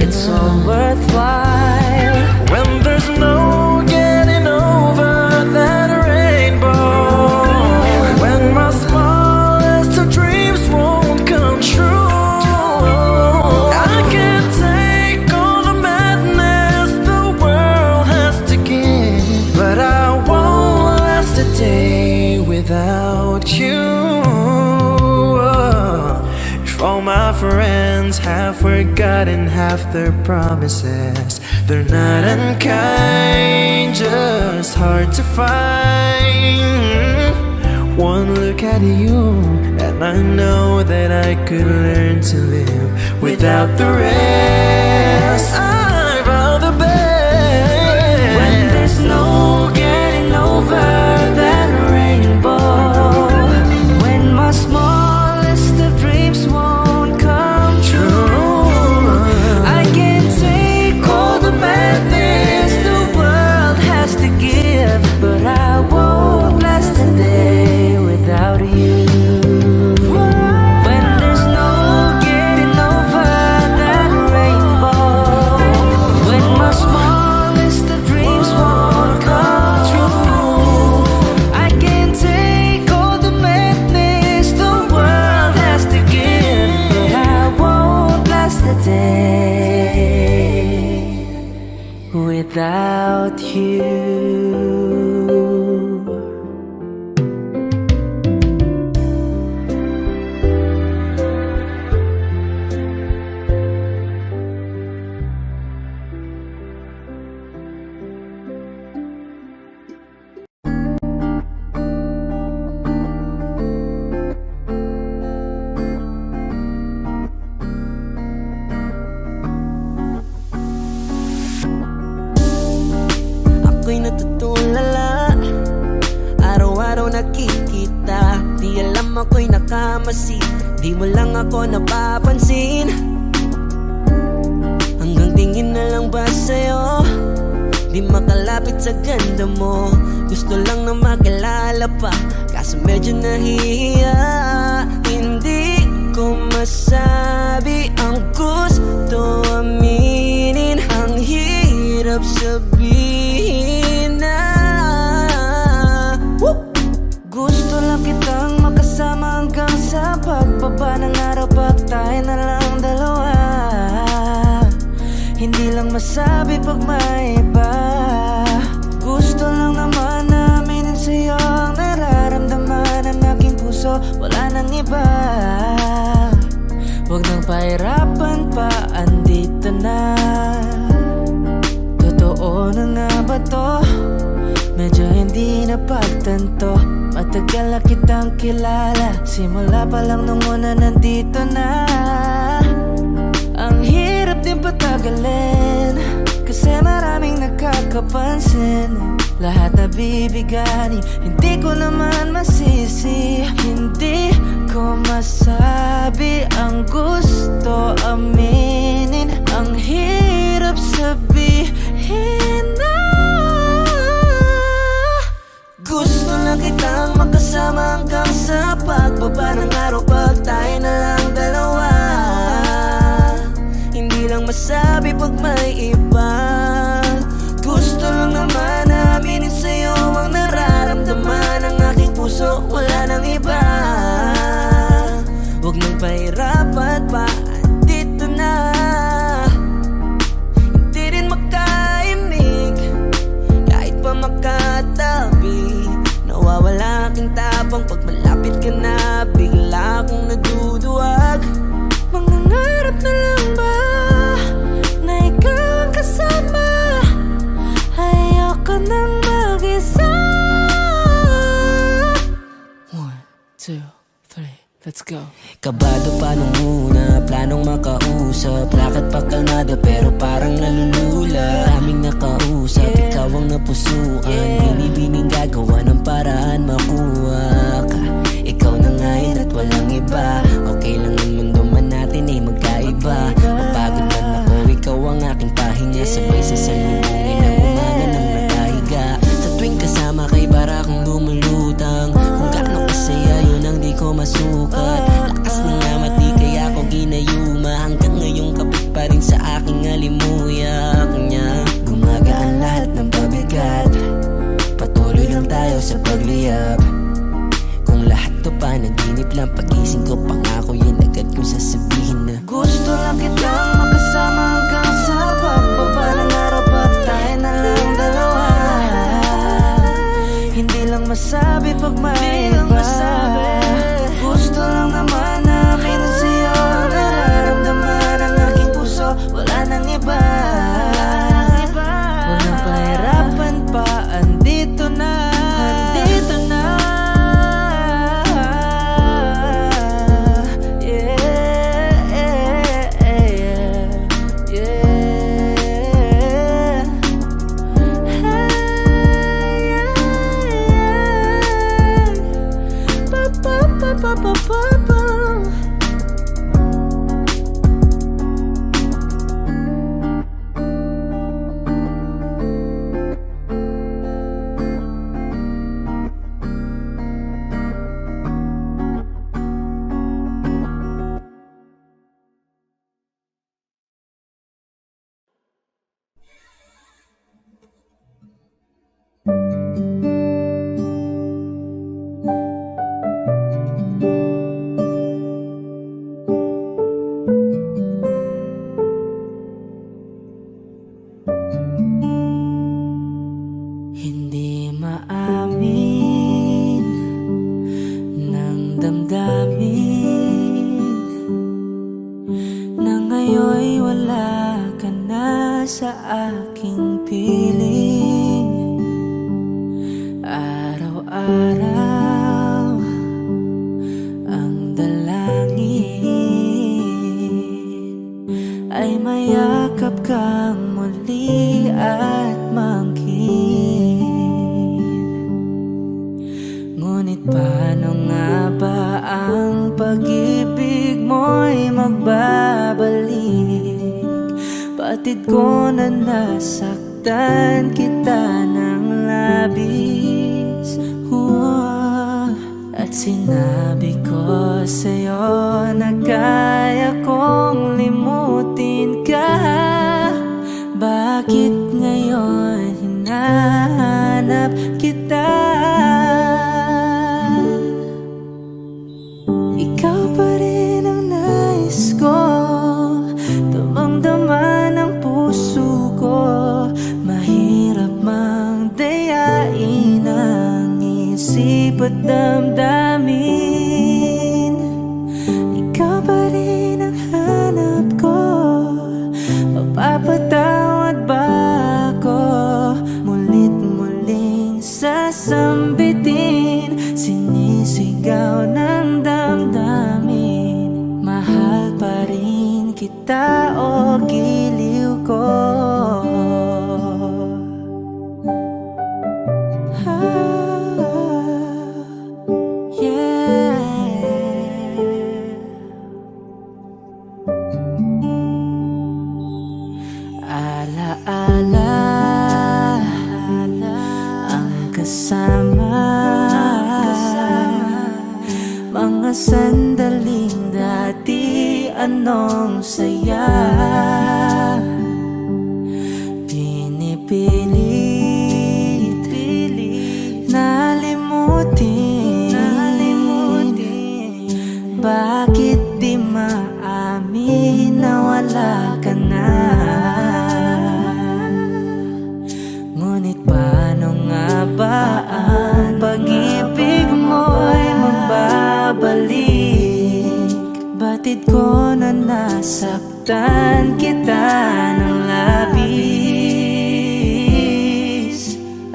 It's all worthwhile When there's no getting over that rainbow, when my small my friends have forgotten half their promises. They're not unkind, just hard to find. One look at you, and I know that I could learn to live without the rest. I found the best. When there's no getting over that rainbow, when my smallest of dreams won't come true, I can take all the madness the world has to give, but I won't last a day without you. When there's no getting over that rainbow, when my smallest of dreams won't come true, I can take all the madness the world has to give, but I won't last a day without you. Ako'y natutulala, araw-araw nakikita. Di alam ako'y nakamasid, di mo lang ako napapansin. Hanggang tingin na lang ba sa'yo, di makalapit sa ganda mo. Gusto lang na makilala pa, kaso medyo nahihiya. Hindi ko masabi ang gusto aminin, ang hirap sabihin na Gusto lang kitang makasama hanggang sa pagbaba ng araw, pag tayo na lang dalawa. Hindi lang masabi pag may iba. Gusto lang naman na aminin sa'yo ang nararamdaman ng aking puso, wala nang iba. Huwag nang pahirapan pa, andito na. Totoo na nga ba to? Medyo hindi na pagtanto. Matagal na kitang kilala, simula pa lang nung una nandito na. Ang hirap din patagalin, kasi maraming nagkakapansin. Lahat nabibigani, hindi ko naman masisi. Hindi ko masabi ang gusto aminin, ang hirap sabihin na. gusto lang kitang makasama hanggang sa pagbaba ng araw, pag tayo na lang dalawa. Hindi lang masabi pag may iba. Gusto lang naman aminin sa'yo ang nararamdaman ng aking puso, wala nang iba. Huwag nang pahirapan pa, andito na. Hindi rin makaimig, kahit pa makatabi. Nawawala aking tapang pag malapit ka na, bigla akong naduduwag. Mangangarap na lang ba na ikaw ang kasama? Ayoko nang mag-isa. 1, 2, 3, let's go. Kabado pa nung una, planong makausap. Lakad pa kalmada pero parang nalulula. Aming nakausap, ikaw ang napusuan. Binibining gagawa ng paraan makuha ka. Ikaw na ngayon at walang iba. Okay lang ang mundo man natin ay magkaiba. Mapagod man ako, ikaw ang aking pahinga. Sabay sa salubungin ng umaga ng nakahiga. Sa tuwing kasama kay para akong lumulutang. Kung gaano kasaya yun ang di ko masukat. Lakas ng amat di kaya ako ginayuma. Hanggang ngayong kapit pa rin sa aking alimuyak niya. Gumagaan lahat ng pabigat, patuloy lang tayo sa pagliyab. Kung lahat to panaginip lang, pagising ko pangako yan agad kong sasabihin na Gusto lang kitang makasama hanggang sa pagbaba ng araw, pag tayo na lang dalawa. Hindi lang masabi pag may iba. Gusto lang naman namin sa'yo na wala ka na sa aking piling. Araw-araw ang dalangin ay mayakap kang muli at mangkin. Ngunit paano nga ba ang pag-ibig mo'y magbabalik? Batid ko na nasaktan kita ng labis. At sinabi ko sa'yo na kaya kong limutin ka. Bakit ngayon hinahanap kita? Ikaw pa rin ang nais ko, damang-dama ng puso ko. Mahirap mang dayain ang isip at damdamin. Ikaw pa rin ang hanap ko, mapapatawad ba ako? Mulit-muling sasambitin, sinisigaw ng damdamin. Mahal pa rin kita o giliw ko? Alaala ang kasama, mga sandaling dati anong saya. Pinipilit nalimutin. Bakit di maamin na wala ka na? Ngunit paano nga ba ang pag-ibig mo'y magbabalik? Batid ko na nasaktan kita ng labis.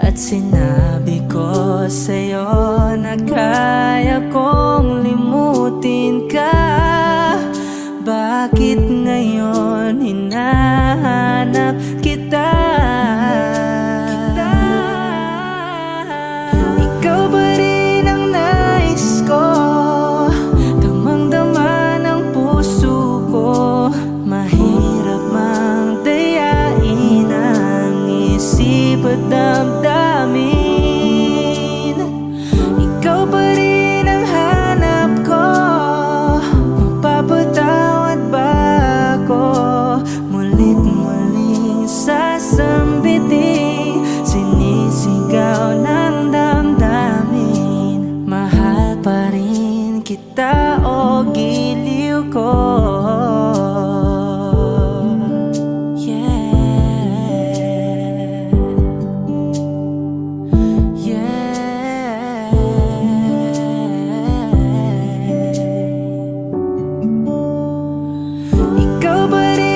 At sinabi ko sa'yo na kaya kong limutin ka. Bakit ngayon hinahanap kita? Ikaw ba rin ang nais ko, damang-dama ng puso ko. Mahirap mang dayain ang isip at damdamin. Ikaw ba rin ang hanap ko, mapapatawad ba ako? Mulit-muling sasambitin, sinisigaw ng damdamin. Mahal pa rin kita o giliw ko? Ikaw ba rin